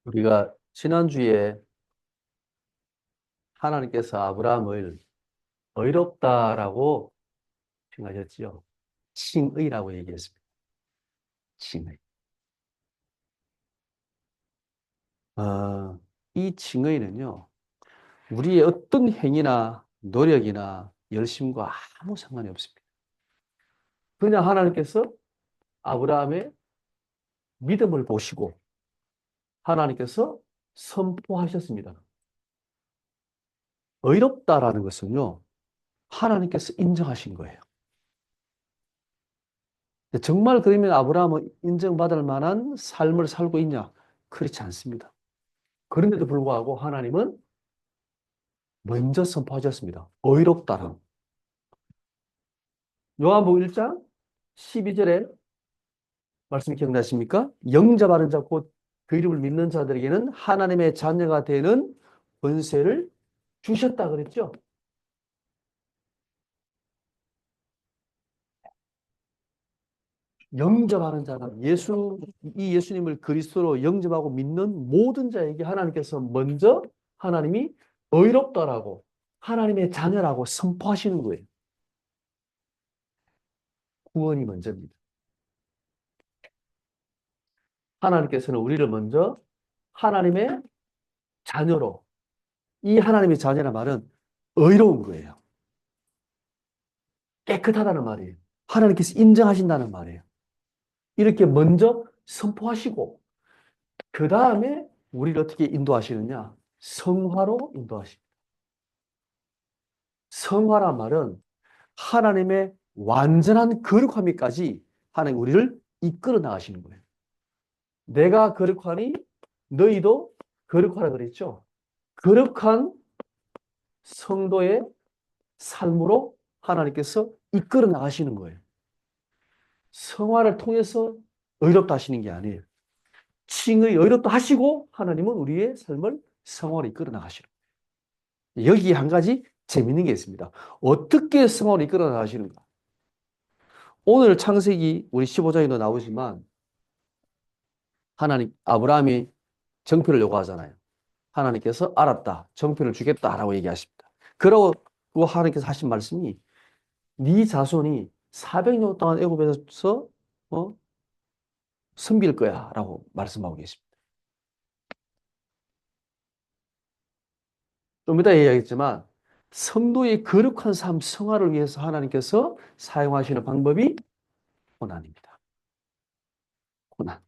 우리가 지난주에 하나님께서 아브라함을 의롭다라고 칭하셨지요. 칭의라고 얘기했습니다. 칭의. 어, 이 칭의는요, 우리의 어떤 행위나 노력이나 열심과 아무 상관이 없습니다. 그냥 하나님께서 아브라함의 믿음을 보시고 하나님께서 선포하셨습니다. 의롭다라는 것은요, 하나님께서 인정하신 거예요. 정말 그러면 아브라함은 인정받을 만한 삶을 살고 있냐? 그렇지 않습니다. 그런데도 불구하고 하나님은 먼저 선포하셨습니다. 의롭다라고. 요한복음 1장 12절에 말씀 기억나십니까? 영접하는 자 곧 그 이름을 믿는 자들에게는 하나님의 자녀가 되는 권세를 주셨다 그랬죠. 영접하는 자가 이 예수님을 그리스도로 영접하고 믿는 모든 자에게 하나님께서 먼저 하나님이 의롭다라고 하나님의 자녀라고 선포하시는 거예요. 구원이 먼저입니다. 하나님께서는 우리를 먼저 하나님의 자녀로, 이 하나님의 자녀란 말은 의로운 거예요. 깨끗하다는 말이에요. 하나님께서 인정하신다는 말이에요. 이렇게 먼저 선포하시고, 그 다음에 우리를 어떻게 인도하시느냐? 성화로 인도하십니다. 성화란 말은 하나님의 완전한 거룩함이까지 하나님 우리를 이끌어 나가시는 거예요. 내가 거룩하니 너희도 거룩하라 그랬죠. 거룩한 성도의 삶으로 하나님께서 이끌어 나가시는 거예요. 성화를 통해서 의롭다 하시는 게 아니에요. 칭의 의롭다 하시고 하나님은 우리의 삶을 성화로 이끌어 나가시는 거예요. 여기 한 가지 재밌는 게 있습니다. 어떻게 성화로 이끌어 나가시는가? 오늘 창세기 우리 15장에도 나오지만 하나님 아브라함이 정표를 요구하잖아요. 하나님께서 알았다. 정표를 주겠다라고 얘기하십니다. 그러고 하나님께서 하신 말씀이 네 자손이 400년 동안 애굽에서 섬길 거야라고 말씀하고 계십니다. 좀 이따 얘기하겠지만 성도의 거룩한 삶 성화를 위해서 하나님께서 사용하시는 방법이 고난입니다. 고난.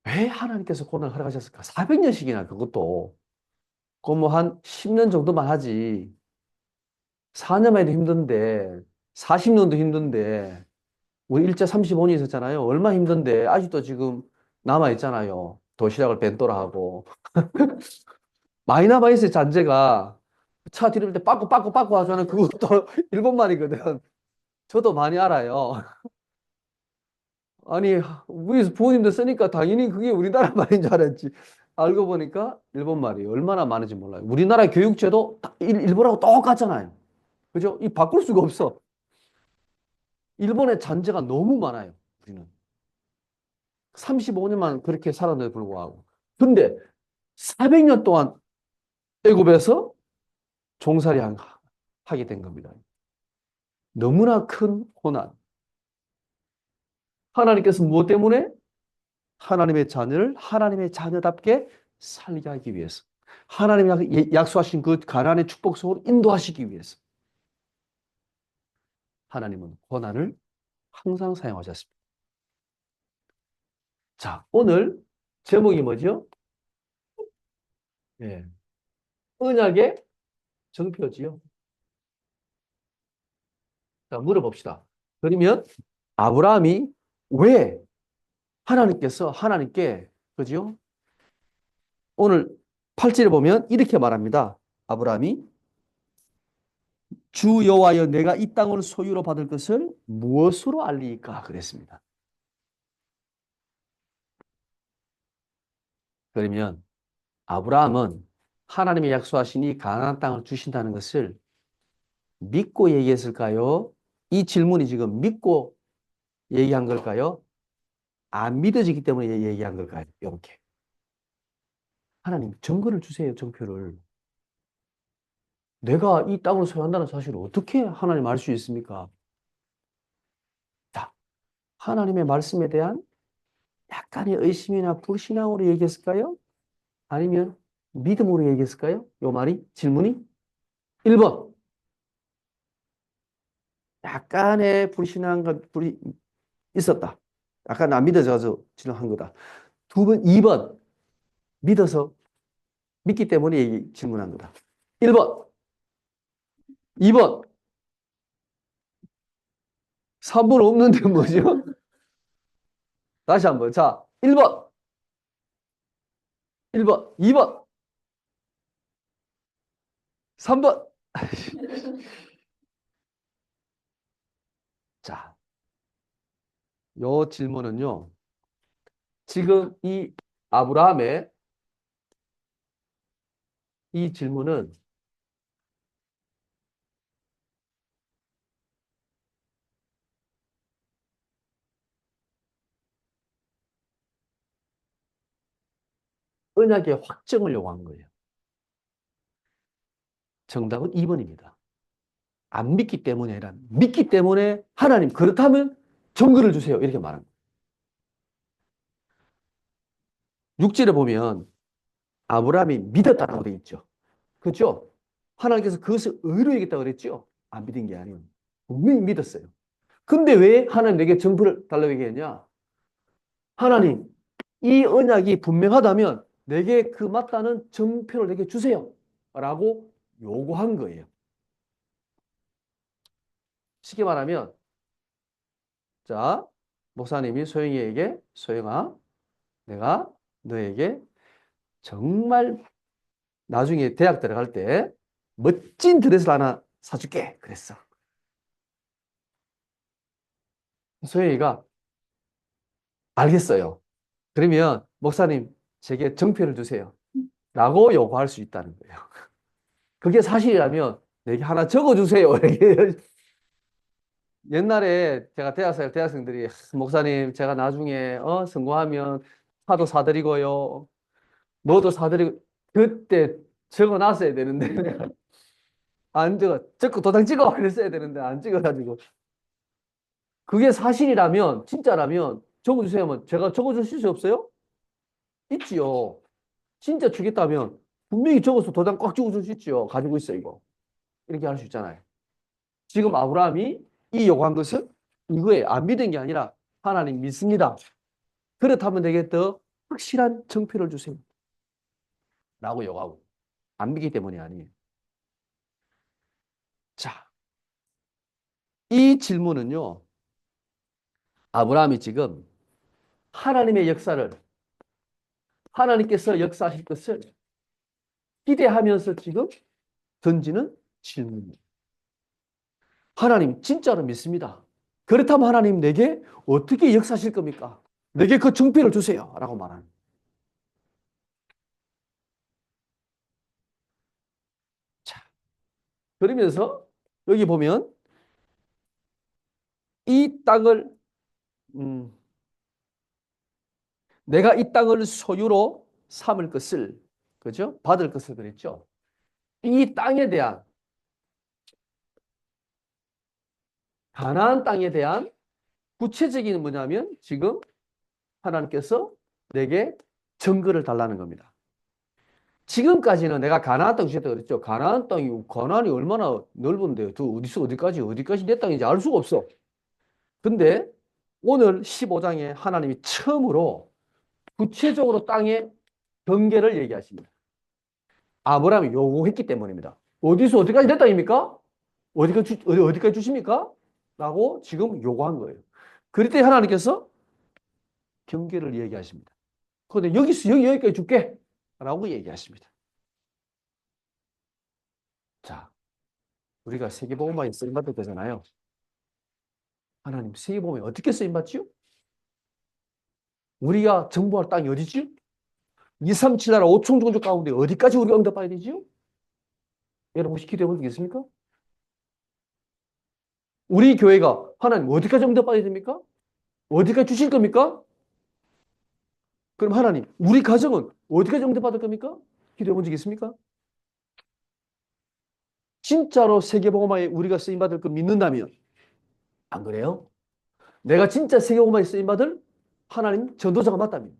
왜 하나님께서 고난을 허락하셨을까? 400년씩이나 그것도 그 뭐 한 10년 정도만 하지. 4년만 해도 힘든데 40년도 힘든데 우리 일제 35년 있었잖아요. 얼마 힘든데 아직도 지금 남아 있잖아요. 도시락을 벤또라 하고 많이 남아 있어요. 잔재가 차 뒤를 때 빠꾸 하잖아요. 그것도 일본 말이거든. 저도 많이 알아요. 아니 우리 부모님들 쓰니까 당연히 그게 우리나라 말인 줄 알았지. 알고 보니까 일본 말이에요. 얼마나 많은지 몰라요. 우리나라 교육제도 일본하고 똑같잖아요. 그죠? 이 바꿀 수가 없어. 일본의 잔재가 너무 많아요. 우리는. 35년만 그렇게 살았는데 불구하고. 근데 400년 동안 애굽에서 종살이 하게 된 겁니다. 너무나 큰 고난. 하나님께서 무엇 때문에? 하나님의 자녀를 하나님의 자녀답게 살게 하기 위해서. 하나님이 약속하신 그 가나안의 축복 속으로 인도하시기 위해서. 하나님은 고난을 항상 사용하셨습니다. 자, 오늘 제목이 뭐죠? 예. 언약의 정표지요. 자, 물어봅시다. 그러면 아브라함이 왜 하나님께서 하나님께 그죠? 오늘 8절에 보면 이렇게 말합니다. 아브라함이 주 여호와여 내가 이 땅을 소유로 받을 것을 무엇으로 알리까 그랬습니다. 그러면 아브라함은 하나님이 약속하신 이 가나안 땅을 주신다는 것을 믿고 얘기했을까요? 이 질문이 지금 믿고 얘기한 걸까요? 안 믿어지기 때문에 얘기한 걸까요? 이렇게. 하나님, 증거를 주세요, 증표를. 내가 이 땅을 소유한다는 사실을 어떻게 하나님 알 수 있습니까? 자, 하나님의 말씀에 대한 약간의 의심이나 불신앙으로 얘기했을까요? 아니면 믿음으로 얘기했을까요? 요 말이, 질문이? 1번, 약간의 불신앙과 불이 있었다. 약간 안 믿어져서 진행한 거다. 2번, 믿어서, 믿기 때문에 질문한 거다. 1번, 2번, 3번 없는데 뭐죠? 다시 한번. 자, 1번, 1번, 2번, 3번. 자, 요 질문은요. 지금 이 아브라함의 이 질문은 언약의 확정을 요구한 거예요. 정답은 2번입니다. 안 믿기 때문이 아니라 믿기 때문에 하나님 그렇다면 증거를 주세요. 이렇게 말합니다. 6절에 보면 아브라함이 믿었다라고 되어 있죠. 그렇죠? 하나님께서 그것을 의로 여겼다고 그랬죠? 안 믿은 게 아니에요. 분명히 믿었어요. 근데 왜 하나님 내게 증거를 달라고 얘기했냐? 하나님, 이 언약이 분명하다면 내게 그 맞다는 증표를 내게 주세요. 라고 요구한 거예요. 쉽게 말하면, 자, 목사님이 소영이에게, 소영아, 내가 너에게 정말 나중에 대학 들어갈 때 멋진 드레스를 하나 사줄게. 그랬어. 소영이가 알겠어요. 그러면 목사님, 제게 정표를 주세요. 라고 요구할 수 있다는 거예요. 그게 사실이라면 내게 하나 적어주세요. 옛날에 제가 대학생들이 목사님 제가 나중에 성공하면 차도 사드리고요. 뭐도 사드리고 그때 적어놨어야 되는데 안 적고 도장 찍어 그랬어야 되는데 안 찍어가지고 그게 사실이라면 진짜라면 적어주세요 하면 제가 적어줄 수 없어요? 있지요. 진짜 주겠다면 분명히 적어서 도장 꽉 찍어줄 수 있지요. 가지고 있어 이거. 이렇게 할 수 있잖아요. 지금 아브라함이 이 요구한 것은 이거에 안 믿은 게 아니라 하나님 믿습니다. 그렇다면 내게 더 확실한 증표를 주세요. 라고 요구하고 안 믿기 때문이 아니에요. 자, 이 질문은요. 아브라함이 지금 하나님의 역사를 하나님께서 역사하실 것을 기대하면서 지금 던지는 질문이에요. 하나님 진짜로 믿습니다. 그렇다면 하나님 내게 어떻게 역사하실 겁니까? 내게 그 증표를 주세요. 라고 말하는. 자, 그러면서 여기 보면 이 땅을 음, 내가 이 땅을 소유로 삼을 것을 그죠? 받을 것을 그랬죠. 이 땅에 대한 가나안 땅에 대한 구체적인 뭐냐면 지금 하나님께서 내게 증거를 달라는 겁니다. 지금까지는 내가 가나안 땅 주셨다 그랬죠. 가나안이 얼마나 넓은데요. 어디서 어디까지 내 땅인지 알 수가 없어. 근데 오늘 15장에 하나님이 처음으로 구체적으로 땅의 경계를 얘기하십니다. 아브라함이 요구했기 때문입니다. 어디서 어디까지 내 땅입니까? 어디까지 주십니까? 라고 지금 요구한 거예요. 그럴 때 하나님께서 경계를 얘기하십니다. 그런데 여기까지 줄게. 라고 얘기하십니다. 자, 우리가 세계복음화에 쓰임받을 때잖아요. 하나님, 세계복음에 어떻게 쓰임받지요? 우리가 정복할 땅이 어디지요? 2, 3, 7 나라 5총 종족 가운데 어디까지 우리가 응답해야 되지요? 여러분 혹시 기도해 본 적 있습니까? 우리 교회가 하나님 어디까지 응답받아야 됩니까? 어디까지 주실 겁니까? 그럼 하나님, 우리 가정은 어디까지 응답받을 겁니까? 기도해 본 적 있습니까? 진짜로 세계복음화에 우리가 쓰임받을 거 믿는다면, 안 그래요? 내가 진짜 세계복음화에 쓰임받을 하나님 전도자가 맞다면,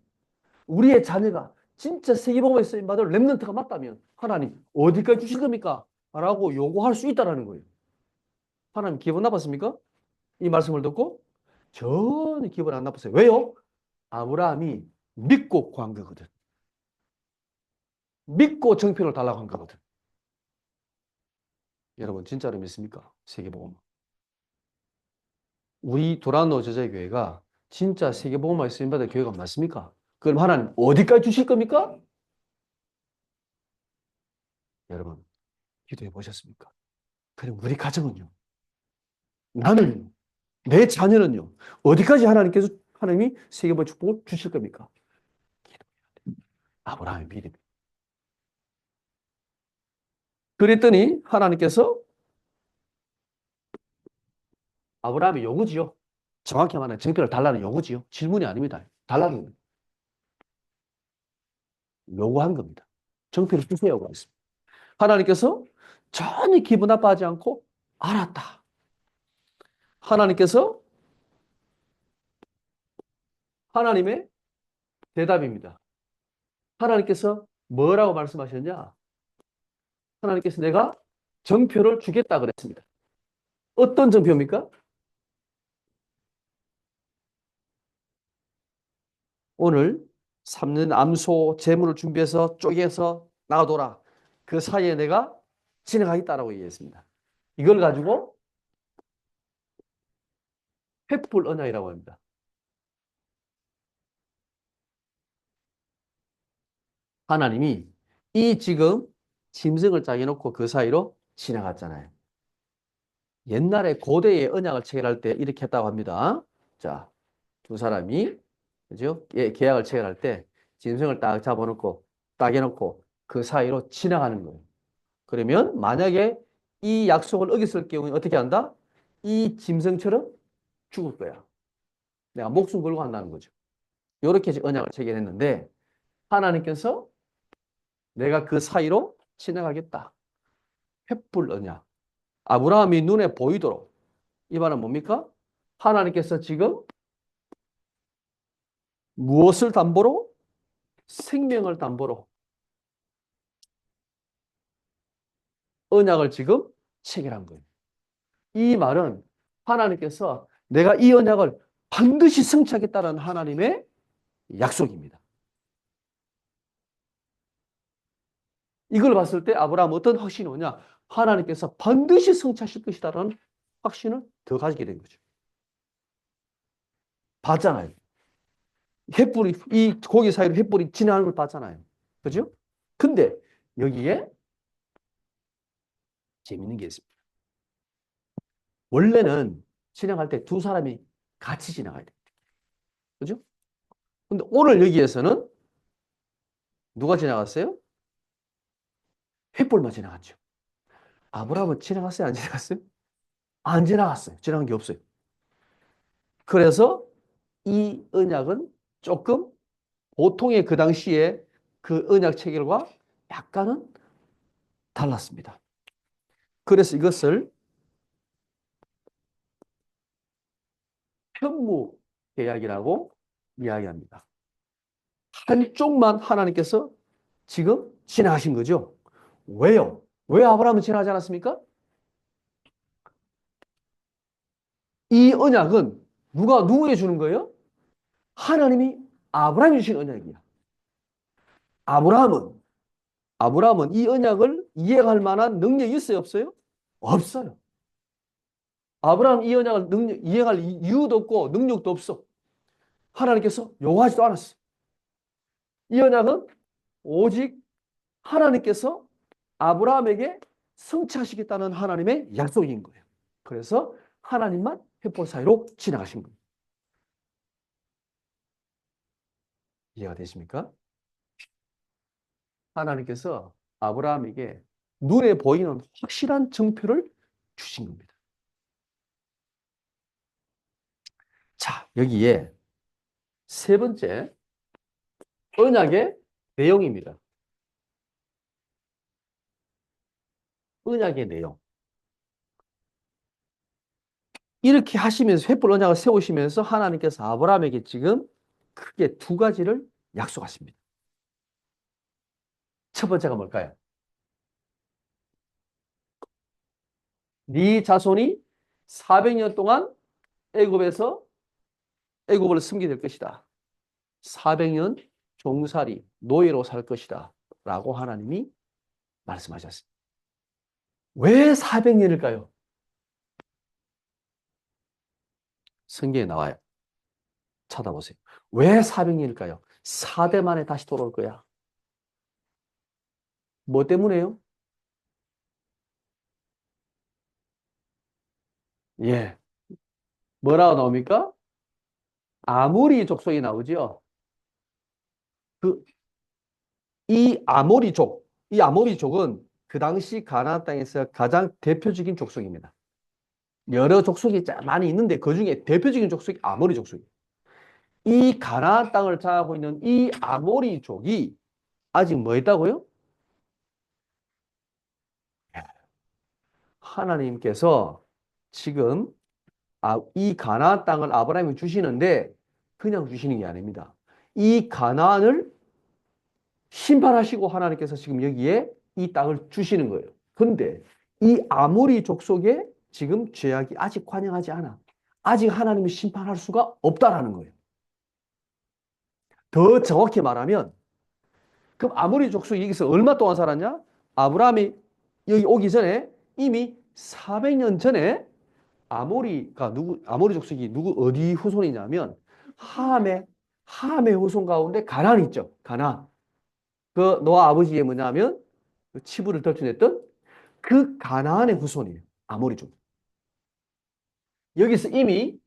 우리의 자녀가 진짜 세계복음화에 쓰임받을 렘넌트가 맞다면, 하나님, 어디까지 주실 겁니까? 라고 요구할 수 있다는 거예요. 하나님 기분 나빴습니까? 이 말씀을 듣고? 전혀 기분 안 나빴어요. 왜요? 아브라함이 믿고 구한 거거든. 믿고 정표를 달라고 한 거거든. 여러분 진짜로 믿습니까? 세계복음. 우리 도란노 제자교회가 진짜 세계복음화에 쓰임받을 교회가 맞습니까? 그럼 하나님 어디까지 주실 겁니까? 여러분 기도해 보셨습니까? 그럼 우리 가정은요? 나는요? 내 자녀는요? 어디까지 하나님이 세계복음의 축복을 주실 겁니까? 아브라함의 믿음. 그랬더니 하나님께서 아브라함의 요구지요. 정확히 말하면 정표를 달라는 요구지요. 질문이 아닙니다. 달라는 요구한 겁니다. 정표를 주세요고 했습니다. 하나님께서 전혀 기분 나빠하지 않고 알았다. 하나님께서 하나님의 대답입니다. 하나님께서 뭐라고 말씀하셨냐? 하나님께서 내가 정표를 주겠다 그랬습니다. 어떤 정표입니까? 오늘 3년 암소 제물을 준비해서 쪼개서 놔둬라. 그 사이에 내가 지나가겠다라고 얘기했습니다. 이걸 가지고 횃불 언약이라고 합니다. 하나님이 이 지금 짐승을 짜게 놓고 그 사이로 지나갔잖아요. 옛날에 고대의 언약을 체결할 때 이렇게 했다고 합니다. 자, 두 사람이 그죠? 예, 계약을 체결할 때 짐승을 딱 잡아놓고 딱 해놓고 그 사이로 지나가는 거예요. 그러면 만약에 이 약속을 어겼을 경우에 어떻게 한다? 이 짐승처럼 죽을 거야. 내가 목숨 걸고 한다는 거죠. 이렇게 언약을 체결했는데 하나님께서 내가 그 사이로 지나가겠다. 횃불 언약. 아브라함이 눈에 보이도록. 이 말은 뭡니까? 하나님께서 지금 무엇을 담보로? 생명을 담보로 언약을 지금 체결한 거예요. 이 말은 하나님께서 내가 이 언약을 반드시 성취하겠다는 하나님의 약속입니다. 이걸 봤을 때 아브라함 어떤 확신이 오냐? 하나님께서 반드시 성취하실 것이다라는 확신을 더 가지게 된 거죠. 봤잖아요. 횃불이 이 고기 사이로 횃불이 지나가는 걸 봤잖아요. 그죠? 근데 여기에 재밌는 게 있습니다. 원래는 지나갈 때 두 사람이 같이 지나가야 돼요. 그죠? 근데 오늘 여기에서는 누가 지나갔어요? 횃불만 지나갔죠. 아브라함은 지나갔어요? 안 지나갔어요? 안 지나갔어요. 지나간 게 없어요. 그래서 이 언약은 조금 보통의 그 당시에 그 언약 체결과 약간은 달랐습니다. 그래서 이것을 편무 계약이라고 이야기합니다. 한쪽만 하나님께서 지금 지나가신 거죠. 왜요? 왜 아브라함은 지나가지 않았습니까? 이 언약은 누가 누구에게 주는 거예요? 하나님이 아브라함이 주신 언약이야. 아브라함은 아브라함은 이 언약을 이해할 만한 능력이 있어요, 없어요? 없어요. 아브라함 이 언약을 이해할 이유도 없고 능력도 없어. 하나님께서 요구하지도 않았어. 이 언약은 오직 하나님께서 아브라함에게 성취하시겠다는 하나님의 약속인 거예요. 그래서 하나님만 횃불 사이로 지나가신 거예요. 이해가 되십니까? 하나님께서 아브라함에게 눈에 보이는 확실한 증표를 주신 겁니다. 자, 여기에 세 번째 언약의 내용입니다. 언약의 내용. 이렇게 하시면서 횃불 언약을 세우시면서 하나님께서 아브라함에게 지금 크게 두 가지를 약속하십니다. 첫 번째가 뭘까요? 네 자손이 400년 동안 애굽에서 애굽을 섬기게 될 것이다. 400년 종살이 노예로 살 것이다. 라고 하나님이 말씀하셨습니다. 왜 400년일까요? 성경에 나와요. 찾아보세요. 왜 400년일까요? 4대 만에 다시 돌아올 거야. 뭐 때문에요? 예. 뭐라고 나옵니까? 아모리 족속이 나오죠. 그, 이 아모리족은 그 당시 가나안 땅에서 가장 대표적인 족속입니다. 여러 족속이 많이 있는데 그 중에 대표적인 족속이 아모리 족속이에요. 이 가나안 땅을 장악하고 있는 이 아모리족이 아직 뭐 있다고요? 하나님께서 지금 이 가나안 땅을 아브라함이 주시는데 그냥 주시는 게 아닙니다. 이 가나안을 심판하시고 하나님께서 지금 여기에 이 땅을 주시는 거예요. 그런데 이 아모리 족속에 지금 죄악이 아직 관영하지 않아. 아직 하나님이 심판할 수가 없다라는 거예요. 더 정확히 말하면 그럼 아모리 족속이 여기서 얼마 동안 살았냐? 아브라함이 여기 오기 전에 이미 400년 전에 아모리 족속이 어디 후손이냐면 함의 함의 후손 가운데 가나안 있죠. 가나안. 그 노아 아버지의 뭐냐면 그 치부를 덜쳐냈던 그 가나안의 후손이에요. 아모리족. 여기서 이미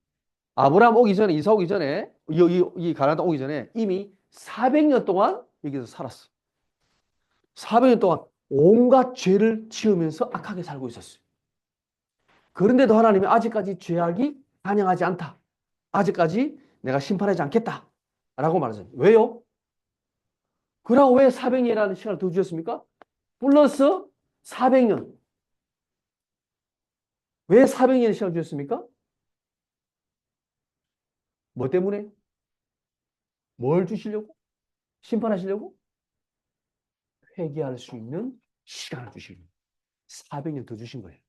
아브라함 오기 전에 이사 오기 전에 이 가나안 오기 전에 이미 400년 동안 여기서 살았어. 400년 동안 온갖 죄를 지으면서 악하게 살고 있었어요. 그런데도 하나님이 아직까지 죄악이 반영하지 않다. 아직까지 내가 심판하지 않겠다. 라고 말하잖아요. 왜요? 그러고 왜 400년이라는 시간을 더 주셨습니까? 플러스 400년. 왜 400년의 시간을 주셨습니까? 뭐 때문에? 뭘 주시려고? 심판하시려고? 회개할 수 있는 시간을 주시는 거예요. 400년 더 주신 거예요.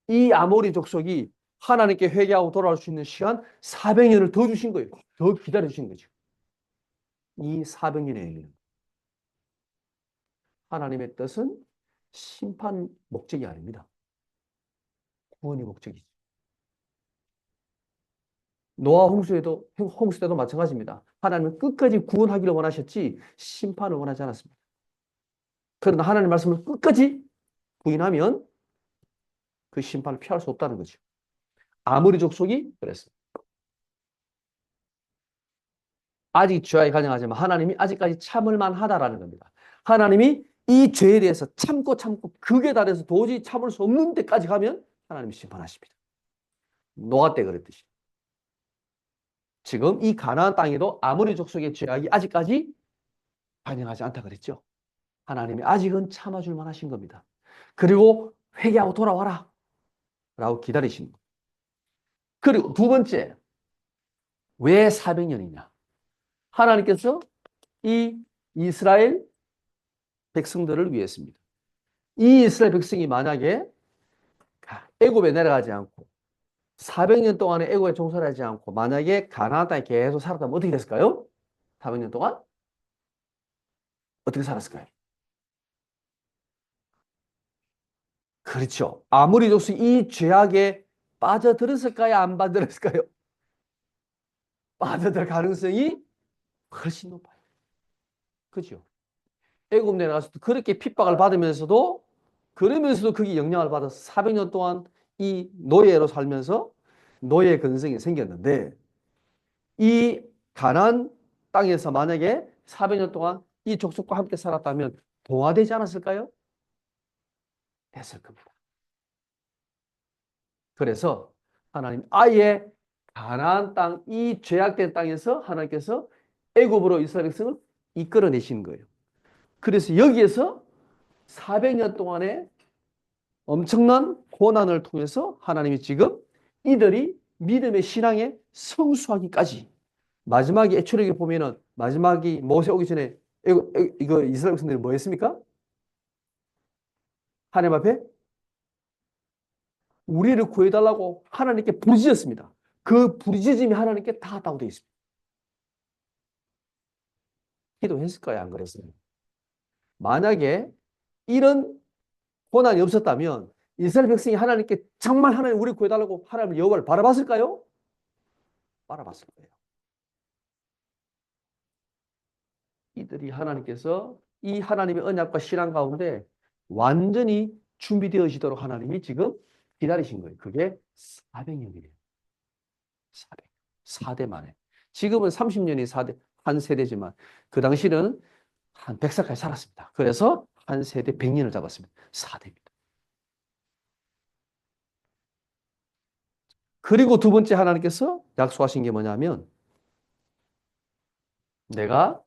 이 아모리 족속이 하나님께 회개하고 돌아올 수 있는 시간 400년을 더 주신 거예요. 더 기다려 주신 거죠. 이 400년의 의미는 하나님의 뜻은 심판 목적이 아닙니다. 구원이 목적이죠. 노아 홍수 때도 마찬가지입니다. 하나님은 끝까지 구원하기를 원하셨지 심판을 원하지 않았습니다. 그러나 하나님의 말씀을 끝까지 부인하면 그 심판을 피할 수 없다는 거죠. 아무리 족속이 그랬습니다. 아직 죄악이 가능하지만 하나님이 아직까지 참을 만하다라는 겁니다. 하나님이 이 죄에 대해서 참고 극에 달해서 도저히 참을 수 없는 데까지 가면 하나님이 심판하십니다. 노아 때 그랬듯이. 지금 이 가나안 땅에도 아무리 족속의 죄악이 아직까지 반영하지 않다 그랬죠. 하나님이 아직은 참아줄 만하신 겁니다. 그리고 회개하고 돌아와라 라고 기다리신 거예요. 그리고 두 번째, 왜 400년이냐? 하나님께서 이 이스라엘 백성들을 위해서입니다. 이 이스라엘 백성이 만약에 애굽에 내려가지 않고 400년 동안에 애굽에 종살하지 않고 만약에 가나안 땅에 계속 살았다면 어떻게 됐을까요? 400년 동안 어떻게 살았을까요? 그렇죠. 아무리 족속이 이 죄악에 빠져들었을까요? 안 빠져들었을까요? 빠져들 가능성이 훨씬 높아요. 그죠? 애굽 내려가서 그렇게 핍박을 받으면서도 그러면서도 거기 영향을 받아서 400년 동안 이 노예로 살면서 노예 근성이 생겼는데 이 가나안 땅에서 만약에 400년 동안 이 족속과 함께 살았다면 동화되지 않았을까요? 됐을 겁니다. 그래서 하나님 아예 가나안 땅, 이 죄악된 땅에서 하나님께서 애굽으로 이스라엘 백성을 이끌어내시는 거예요. 그래서 여기에서 400년 동안의 엄청난 고난을 통해서 하나님이 지금 이들이 믿음의 신앙에 성수하기까지 마지막에 애초에 보면은 마지막이 모세 오기 전에 이거 이스라엘 백성들이 뭐 했습니까? 하나님 앞에 우리를 구해달라고 하나님께 부르짖었습니다. 그 부르짖음이 하나님께 닿았다고 되어 있습니다. 기도했을 거야, 안 그랬어요? 만약에 이런 고난이 없었다면 이스라엘 백성이 하나님께 정말 하나님 우리 구해달라고 하나님 여호와를 바라봤을까요? 바라봤을 거예요. 이들이 하나님께서 이 하나님의 언약과 신앙 가운데 완전히 준비되어지도록 하나님이 지금 기다리신 거예요. 그게 400년이에요. 400. 4대 만에. 지금은 30년이 4대, 한 세대지만 그 당시는 한 100살까지 살았습니다. 그래서 한 세대 100년을 잡았습니다. 4대입니다. 그리고 두 번째 하나님께서 약속하신 게 뭐냐면 내가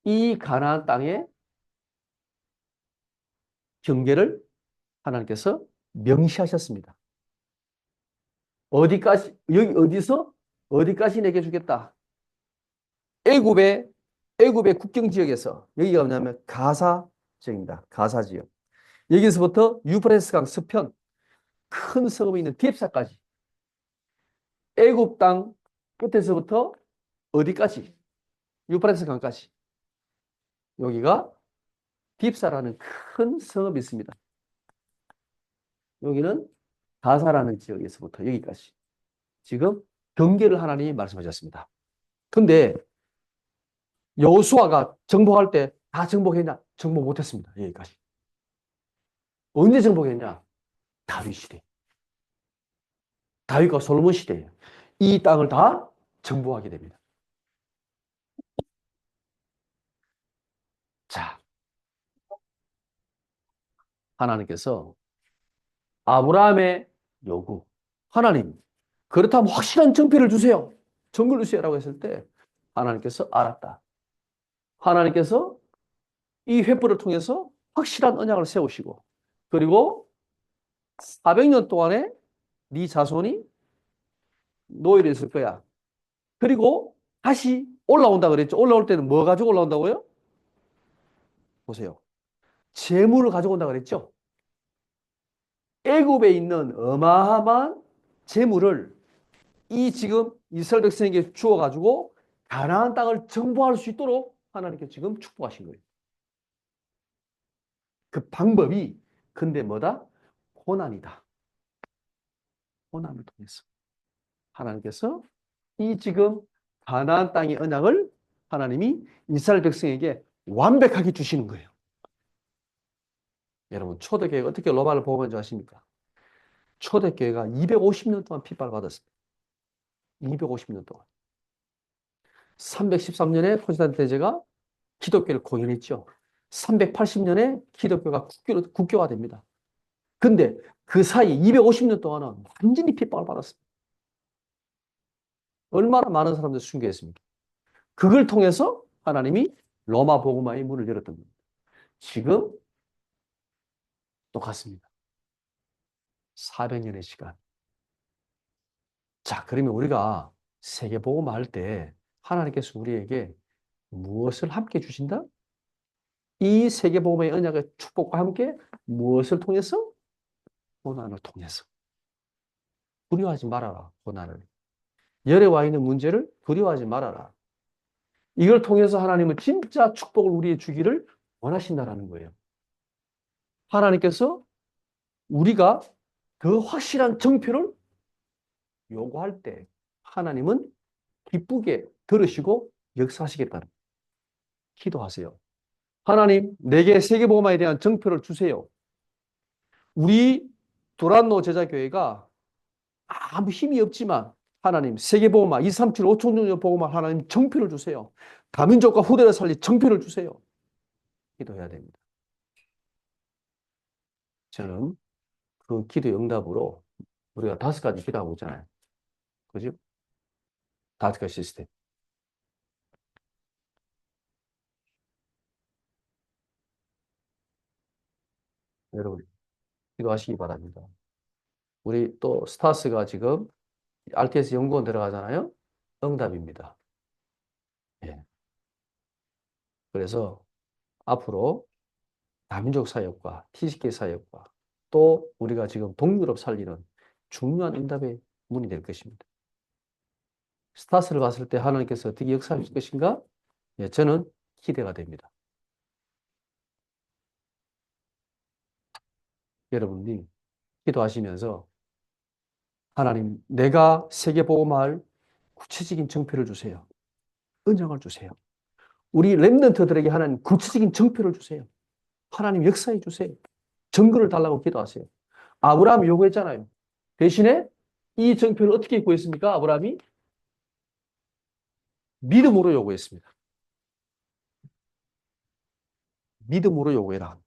이 가나안 땅에 경계를 하나님께서 명시하셨습니다. 어디까지 여기 어디서 어디까지 내게 주겠다. 애굽의 애굽의 국경 지역에서 여기가 뭐냐면 가사 지역입니다. 가사 지역. 여기서부터 유프라테스 강 서편 큰 섬이 있는 딥사까지 애굽 땅 끝에서부터 어디까지 유프라테스 강까지 여기가 딥사라는 큰 섬이 있습니다. 여기는 가사라는 지역에서부터 여기까지 지금 경계를 하나님이 말씀하셨습니다. 근데 여호수아가 정복할 때 다 정복했냐? 정복 못했습니다. 여기까지. 언제 정복했냐? 다윗 시대. 다윗과 솔로몬 시대에 이 땅을 다 정복하게 됩니다. 자, 하나님께서 아브라함의 요구. 하나님, 그렇다면 확실한 정표를 주세요. 증거를 주세요라고 했을 때 하나님께서 알았다. 하나님께서 이 횃불을 통해서 확실한 언약을 세우시고 그리고 400년 동안에 네 자손이 노예를 있을 거야. 그리고 다시 올라온다 그랬죠. 올라올 때는 뭐 가지고 올라온다고요? 보세요. 재물을 가지고 온다 그랬죠. 애굽에 있는 어마어마한 재물을 이 지금 이스라엘 백성에게 주어 가지고 가나안 땅을 정복할 수 있도록 하나님께 지금 축복하신 거예요. 그 방법이 근데 뭐다? 고난이다. 고난을 통해서 하나님께서 이 지금 가나안 땅의 언약을 하나님이 이스라엘 백성에게 완벽하게 주시는 거예요. 여러분 초대교회가 어떻게 로마를 복음한 줄 아십니까? 초대교회가 250년 동안 핍박을 받았습니다. 250년 동안. 313년에 콘스탄틴 대제가 기독교를 공인했죠. 380년에 기독교가 국교화됩니다. 근데 그 사이 250년 동안은 완전히 핍박을 받았습니다. 얼마나 많은 사람들이 순교했습니까? 그걸 통해서 하나님이 로마 복음화의 문을 열었던 겁니다. 지금 똑같습니다. 400년의 시간. 자, 그러면 우리가 세계 복음화 할 때 하나님께서 우리에게 무엇을 함께 주신다? 이 세계 복음의 언약의 축복과 함께 무엇을 통해서? 고난을 통해서. 두려워하지 말아라, 고난을. 열에 와 있는 문제를 두려워하지 말아라. 이걸 통해서 하나님은 진짜 축복을 우리에게 주기를 원하신다라는 거예요. 하나님께서 우리가 그 확실한 정표를 요구할 때 하나님은 기쁘게 들으시고 역사하시겠다는 기도하세요. 하나님, 내게 세계복음화에 대한 정표를 주세요. 우리 두란노 제자교회가 아무 힘이 없지만 하나님 세계복음화 237 5천 복음화 하나님 정표를 주세요. 다민족과 후대를 살릴 정표를 주세요. 기도해야 됩니다. 저는 그 기도 응답으로 우리가 5가지 기도하고 있잖아요. 그죠? 5가지 시스템. 여러분, 기도하시기 바랍니다. 우리 또 스타스가 지금 RTS 연구원 들어가잖아요. 응답입니다. 예. 그래서 앞으로 다민족 사역과 TCK 사역과 또 우리가 지금 동유럽 살리는 중요한 응답의 문이 될 것입니다. 스타스를 봤을 때 하나님께서 어떻게 역사하실 것인가? 예, 저는 기대가 됩니다. 여러분이 기도하시면서 하나님, 내가 세계복음화할 구체적인 정표를 주세요. 은장을 주세요. 우리 렘넌트들에게 하나님 구체적인 정표를 주세요. 하나님 역사해 주세요. 증거를 달라고 기도하세요. 아브라함이 요구했잖아요. 대신에 이 정표를 어떻게 구했습니까? 아브라함이 믿음으로 요구했습니다. 믿음으로 요구해라.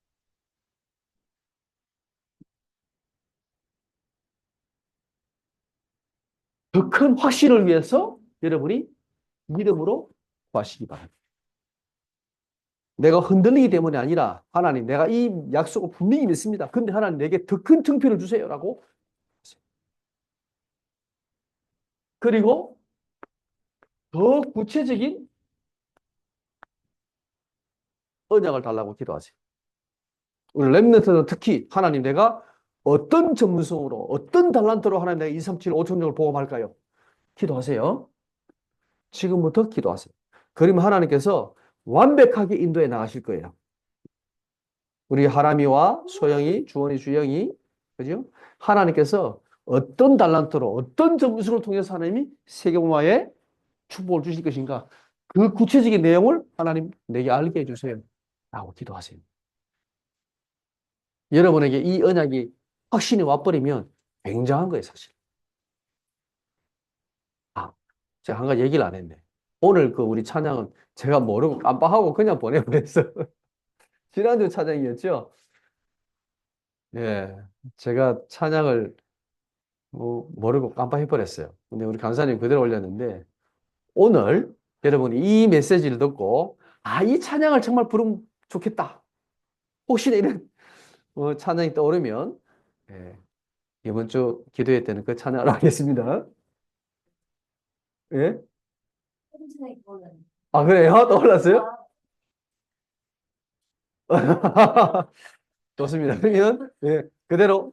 더 큰 확신을 위해서 여러분이 믿음으로 구하시기 바랍니다. 내가 흔들리기 때문이 아니라 하나님 내가 이 약속을 분명히 믿습니다. 근데 하나님 내게 더 큰 증표를 주세요라고. 그리고 더 구체적인 언약을 달라고 기도하세요. 우리 렘넌트는 특히 하나님 내가 어떤 전문성으로 어떤 달란트로 하나님 내가 2, 3, 7, 5천 명을 보험할까요? 기도하세요. 지금부터 기도하세요. 그러면 하나님께서 완벽하게 인도해 나가실 거예요. 우리 하람이와 소영이, 주원이, 주영이, 그죠? 하나님께서 어떤 달란트로, 어떤 전문성을 통해서 하나님이 세계문화에 축복을 주실 것인가? 그 구체적인 내용을 하나님 내게 알게 해주세요. 라고 기도하세요. 여러분에게 이 언약이 확신이 와버리면 굉장한 거예요, 사실. 아, 제가 한 가지 얘기를 안 했네. 오늘 그 우리 찬양은 제가 모르고 깜빡하고 그냥 보내버렸어요. 지난주 찬양이었죠? 예. 제가 찬양을 뭐 모르고 깜빡해버렸어요. 근데 우리 강사님 그대로 올렸는데 오늘 여러분이 이 메시지를 듣고 아, 이 찬양을 정말 부르면 좋겠다. 혹시나 이런 찬양이 떠오르면 예, 이번 주 기도회 때는 그 찬양을 하겠습니다. 예? 아, 그래요? 떠올랐어요? 좋습니다. 그러면 예, 그대로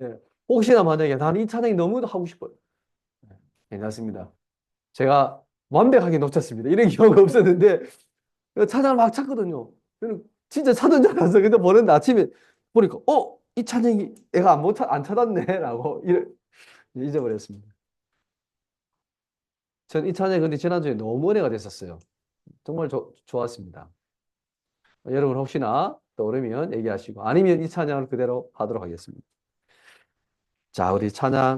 예, 혹시나 만약에 나는 이 찬양이 너무 하고 싶어요. 예, 괜찮습니다. 제가 완벽하게 놓쳤습니다. 이런 경우가 없었는데 찬양을 막 찾거든요. 저는 진짜 찾은 줄 알았어. 근데 보는데 아침에 보니까 이 찬양이 내가 안 찾았네 라고 잊어버렸습니다. 전 이 찬양이 근데 지난주에 너무 은혜가 됐었어요. 정말 좋았습니다. 여러분 혹시나 떠오르면 얘기하시고 아니면 이 찬양을 그대로 하도록 하겠습니다. 자, 우리 찬양